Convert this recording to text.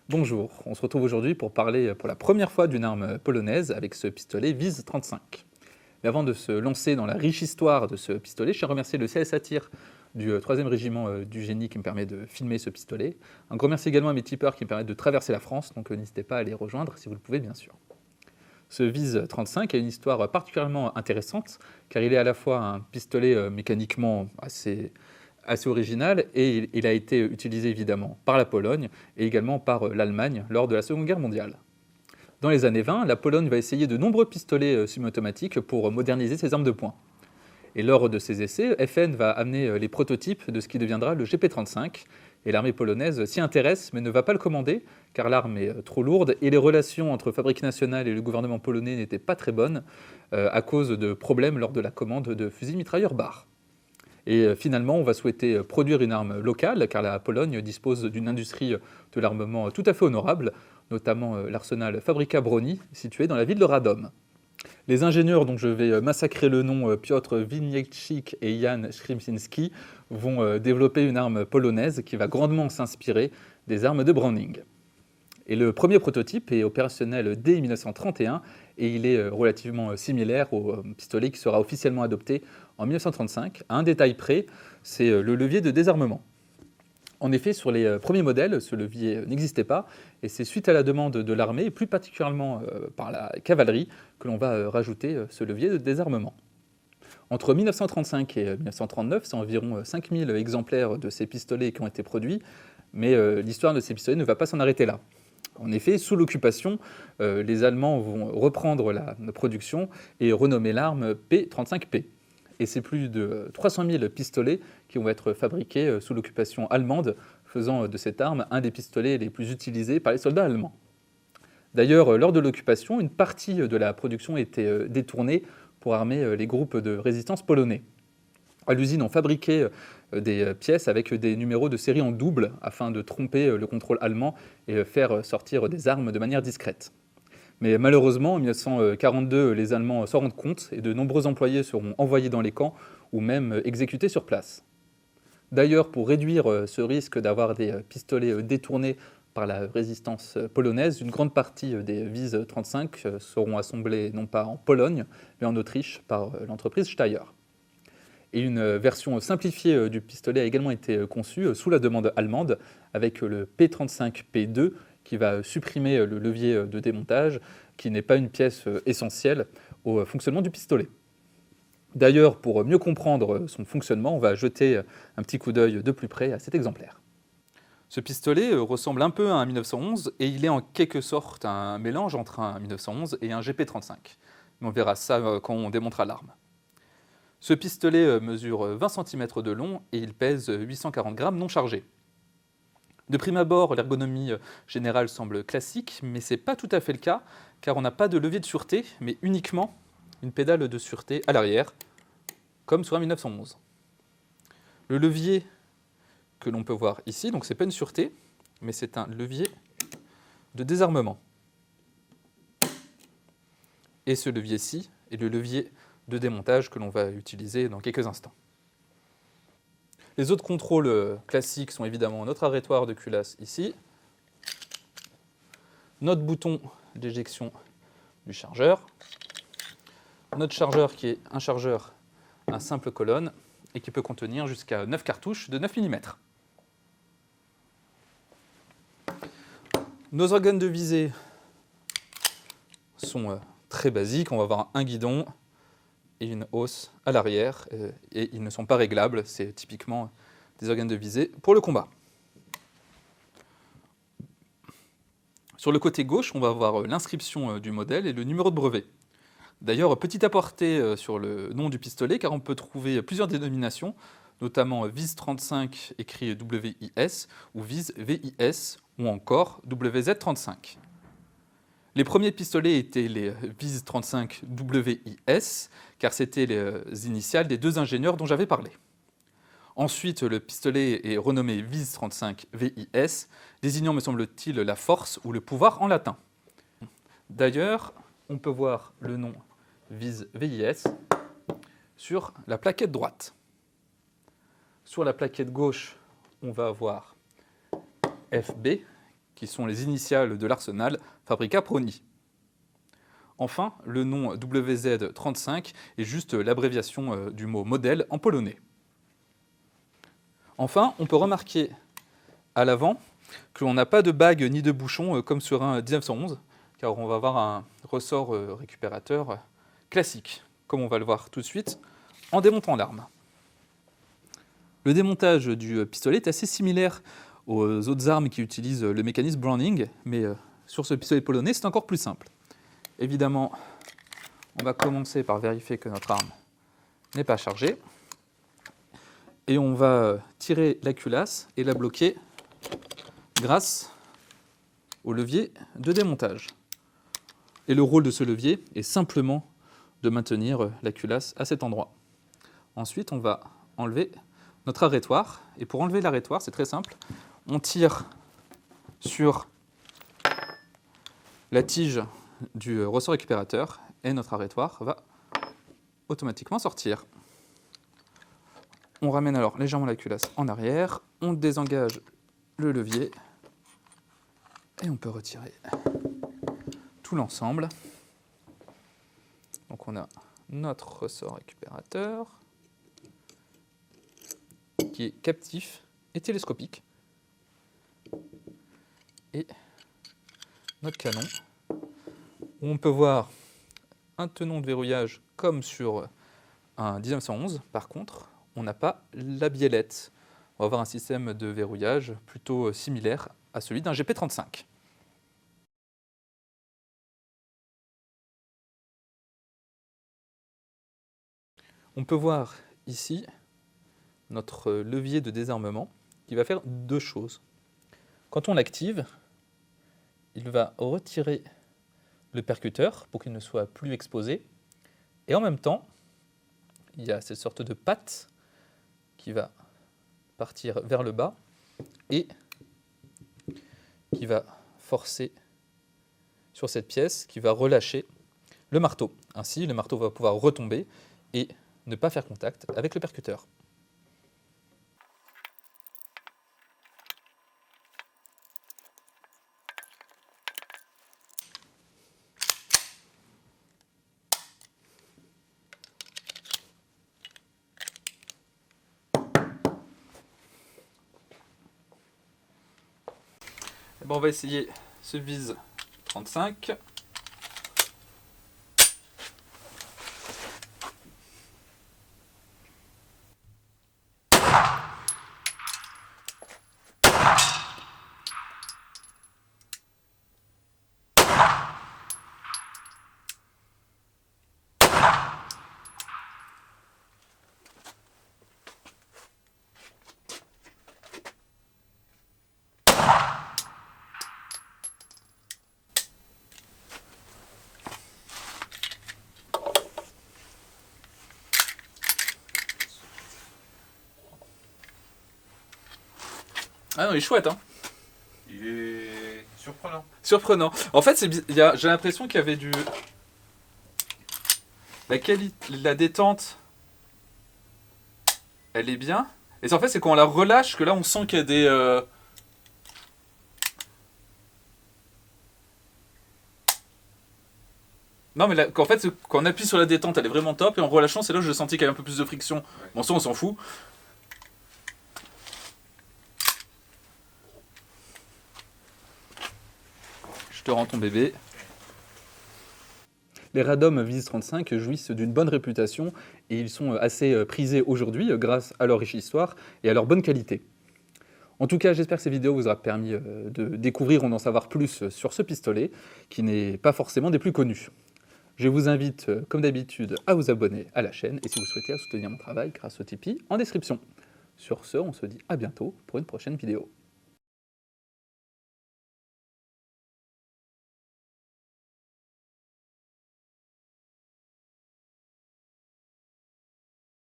Bonjour, on se retrouve aujourd'hui pour parler pour la première fois d'une arme polonaise avec ce pistolet VIS 35. Mais avant de se lancer dans la riche histoire de ce pistolet, je tiens à remercier le CSA Tir du 3e régiment du génie qui me permet de filmer ce pistolet. Un grand merci également à mes tipeurs qui me permettent de traverser la France, donc n'hésitez pas à les rejoindre si vous le pouvez bien sûr. Ce VIS 35 a une histoire particulièrement intéressante car il est à la fois un pistolet mécaniquement assez original et il a été utilisé évidemment par la Pologne et également par l'Allemagne lors de la Seconde Guerre mondiale. Dans les années 20, la Pologne va essayer de nombreux pistolets semi-automatiques pour moderniser ses armes de poing. Et lors de ces essais, FN va amener les prototypes de ce qui deviendra le GP35, et l'armée polonaise s'y intéresse mais ne va pas le commander car l'arme est trop lourde et les relations entre Fabrique nationale et le gouvernement polonais n'étaient pas très bonnes à cause de problèmes lors de la commande de fusils mitrailleurs Bar. Et finalement, on va souhaiter produire une arme locale, car la Pologne dispose d'une industrie de l'armement tout à fait honorable, notamment l'arsenal Fabryka Broni, situé dans la ville de Radom. Les ingénieurs dont je vais massacrer le nom, Piotr Winiewczyk et Jan Szymczynski, vont développer une arme polonaise qui va grandement s'inspirer des armes de Browning. Et le premier prototype est opérationnel dès 1931 et il est relativement similaire au pistolet qui sera officiellement adopté en 1935. À un détail près, c'est le levier de désarmement. En effet, sur les premiers modèles, ce levier n'existait pas et c'est suite à la demande de l'armée, et plus particulièrement par la cavalerie, que l'on va rajouter ce levier de désarmement. Entre 1935 et 1939, c'est environ 5000 exemplaires de ces pistolets qui ont été produits, mais l'histoire de ces pistolets ne va pas s'en arrêter là. En effet, sous l'occupation, les Allemands vont reprendre la production et renommer l'arme P35P. Et c'est plus de 300 000 pistolets qui vont être fabriqués sous l'occupation allemande, faisant de cette arme un des pistolets les plus utilisés par les soldats allemands. D'ailleurs, lors de l'occupation, une partie de la production était détournée pour armer les groupes de résistance polonais. À l'usine, on fabriquait des pièces avec des numéros de série en double afin de tromper le contrôle allemand et faire sortir des armes de manière discrète. Mais malheureusement, en 1942, les Allemands s'en rendent compte et de nombreux employés seront envoyés dans les camps ou même exécutés sur place. D'ailleurs, pour réduire ce risque d'avoir des pistolets détournés par la résistance polonaise, une grande partie des VIS 35 seront assemblés non pas en Pologne, mais en Autriche par l'entreprise Steyr. Et une version simplifiée du pistolet a également été conçue sous la demande allemande avec le P35P2 qui va supprimer le levier de démontage qui n'est pas une pièce essentielle au fonctionnement du pistolet. D'ailleurs, pour mieux comprendre son fonctionnement, on va jeter un petit coup d'œil de plus près à cet exemplaire. Ce pistolet ressemble un peu à un 1911 et il est en quelque sorte un mélange entre un 1911 et un GP35. Mais on verra ça quand on démontera l'arme. Ce pistolet mesure 20 cm de long et il pèse 840 grammes non chargés. De prime abord, l'ergonomie générale semble classique, mais ce n'est pas tout à fait le cas, car on n'a pas de levier de sûreté, mais uniquement une pédale de sûreté à l'arrière, comme sur un 1911. Le levier que l'on peut voir ici, donc ce n'est pas une sûreté, mais c'est un levier de désarmement. Et ce levier-ci est le levier de démontage que l'on va utiliser dans quelques instants. Les autres contrôles classiques sont évidemment notre arrêtoire de culasse ici, notre bouton d'éjection du chargeur, notre chargeur qui est un chargeur à simple colonne et qui peut contenir jusqu'à 9 cartouches de 9 mm. Nos organes de visée sont très basiques, on va avoir un guidon et une hausse à l'arrière, et ils ne sont pas réglables, c'est typiquement des organes de visée pour le combat. Sur le côté gauche, on va avoir l'inscription du modèle et le numéro de brevet. D'ailleurs, petit aparté sur le nom du pistolet, car on peut trouver plusieurs dénominations, notamment VIS 35 écrit WIS, ou VIS VIS, ou encore WZ35. Les premiers pistolets étaient les VIS 35 WIS, car c'était les initiales des deux ingénieurs dont j'avais parlé. Ensuite, le pistolet est renommé VIS 35 VIS, désignant, me semble-t-il, la force ou le pouvoir en latin. D'ailleurs, on peut voir le nom VIS VIS sur la plaquette droite. Sur la plaquette gauche, on va avoir FB, qui sont les initiales de l'arsenal Fabrica Proni. Enfin, le nom WZ-35 est juste l'abréviation du mot modèle en polonais. Enfin, on peut remarquer à l'avant que l'on n'a pas de bague ni de bouchon comme sur un 1911, car on va avoir un ressort récupérateur classique, comme on va le voir tout de suite en démontant l'arme. Le démontage du pistolet est assez similaire aux autres armes qui utilisent le mécanisme Browning, mais sur ce pistolet polonais, c'est encore plus simple. Évidemment, on va commencer par vérifier que notre arme n'est pas chargée. Et on va tirer la culasse et la bloquer grâce au levier de démontage. Et le rôle de ce levier est simplement de maintenir la culasse à cet endroit. Ensuite, on va enlever notre arrêtoire. Et pour enlever l'arrêtoire, c'est très simple. On tire sur la tige du ressort récupérateur et notre arrêtoire va automatiquement sortir. On ramène alors légèrement la culasse en arrière, on désengage le levier et on peut retirer tout l'ensemble. Donc on a notre ressort récupérateur qui est captif et télescopique et notre canon où on peut voir un tenon de verrouillage comme sur un 1911. Par contre, on n'a pas la biellette. On va avoir un système de verrouillage plutôt similaire à celui d'un GP35. On peut voir ici notre levier de désarmement qui va faire deux choses. Quand on l'active, il va retirer le percuteur pour qu'il ne soit plus exposé. Et en même temps, il y a cette sorte de patte qui va partir vers le bas et qui va forcer sur cette pièce, qui va relâcher le marteau. Ainsi, le marteau va pouvoir retomber et ne pas faire contact avec le percuteur. Bon, on va essayer ce vise 35. Ah non, il est chouette, hein. Il est surprenant. Surprenant. En fait, j'ai l'impression qu'il y avait du... La détente, elle est bien. Et en fait, c'est quand on la relâche que là, on sent qu'il y a des... Non, mais là, en fait, quand on appuie sur la détente, elle est vraiment top. Et en relâchant, c'est là où je sentis qu'il y avait un peu plus de friction. Ouais. Bon, ça, on s'en fout. Je te rends ton bébé. Les Radom Vise 35 jouissent d'une bonne réputation et ils sont assez prisés aujourd'hui grâce à leur riche histoire et à leur bonne qualité. En tout cas, j'espère que cette vidéo vous aura permis de découvrir ou d'en savoir plus sur ce pistolet qui n'est pas forcément des plus connus. Je vous invite, comme d'habitude, à vous abonner à la chaîne et si vous souhaitez à soutenir mon travail grâce au Tipeee en description. Sur ce, on se dit à bientôt pour une prochaine vidéo.